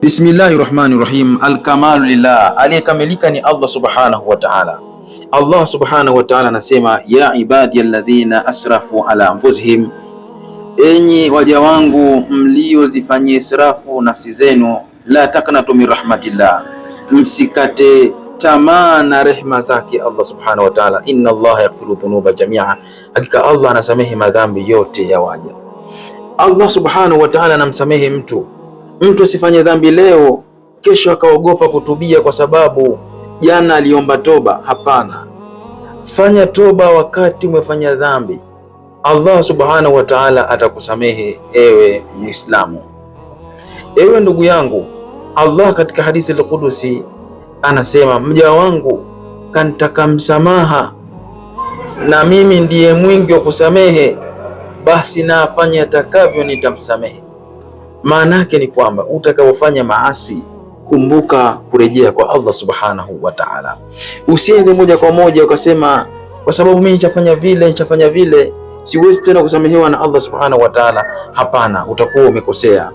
Bismillahirrahmanirrahim. Alkamalu lillah, aliyekamilika ni Allah subhanahu wa ta'ala. Allah subhanahu wa ta'ala anasema, ya ibadi alladhina asrafu ala anfusihim, enyi waja wangu mliozifanyia israfu nafsi zenu, la taknatu min rahmatillah, msikate tamaa na rehma zake Allah subhanahu wa ta'ala. Inna Allah yaghfiru dhunuba jami'a, hakika Allah anasamehe madhambi yote ya waja. Allah subhanahu wa ta'ala anamsamehe mtu asifanye dhambi leo kesho akaogopa kutubia kwa sababu jana aliomba toba. Hapana, fanya toba wakati umefanya dhambi, Allah subhanahu wa ta'ala atakusamehe. Ewe Muislamu, ewe ndugu yangu, Allah katika hadithi al-Qudusi anasema, mja wangu kanitaka msamaha na mimi ndiye mwingi wa kusamehe, basi na afanye atakavyo nitamsamehe. Maana yake ni kwamba utakapofanya maasi, kumbuka kurejea kwa Allah subhanahu wa ta'ala. Usiende moja kwa moja ukasema kwa sababu mimi nitafanya vile siwezi tena kusamehewa na Allah subhanahu wa ta'ala. Hapana, utakuwa umekosea.